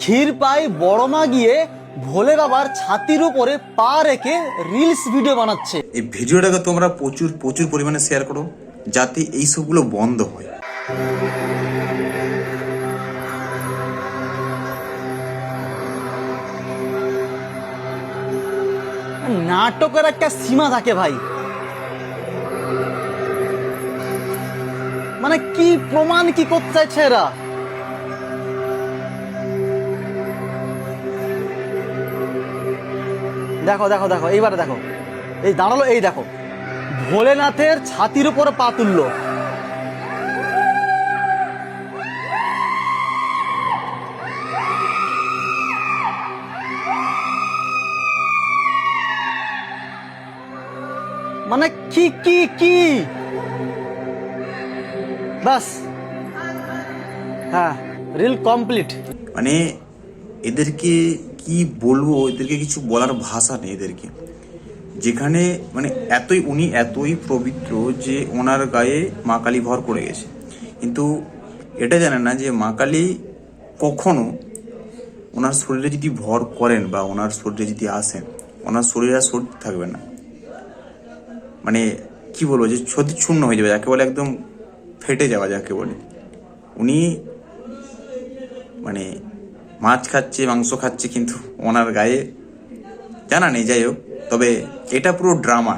ক্ষীর পাই বড় মা গিয়ে ভোলে বাবার ছাতির উপরে পা রেখে রিলস ভিডিও বানাচ্ছে। এই ভিডিওটাকে তোমরা প্রচুর প্রচুর পরিমাণে শেয়ার করো যাতে এই সবগুলো বন্ধ হয়। নাটকের একটা সীমা থাকে ভাই, মানে কি প্রমাণ কি করতে চাইছে এরা? দেখো দেখো দেখো, এইবারে দেখো, এই দাঁড়ালো, এই দেখো ভোলেনাথের ছাতির উপরে পা তুললো। মানে কি কি কি বাস, হ্যাঁ রিল কমপ্লিট। মানে এদেরকে কি বলবো, এদেরকে কিছু বলার ভাষা নেই এদেরকে। যেখানে মানে উনি এতই পবিত্র যে ওনার গায়ে মা কালী ভর করে গেছে, কিন্তু এটা জানেন না যে মা কালী কখনো ওনার শরীরে যদি ভর করেন বা ওনার শরীরে যদি আসেন, ওনার শরীরে আর শরীর থাকবে না। মানে কি বলবো, যে সত্যি শূন্য হয়ে যাবে, যাকে বলে একদম ফেটে যাওয়া যাকে বলে। উনি মানে মাছ খাচ্ছে, মাংস খাচ্ছে, কিন্তু ওনার গায়ে জানা নেই। যাই হোক, তবে এটা পুরো ড্রামা।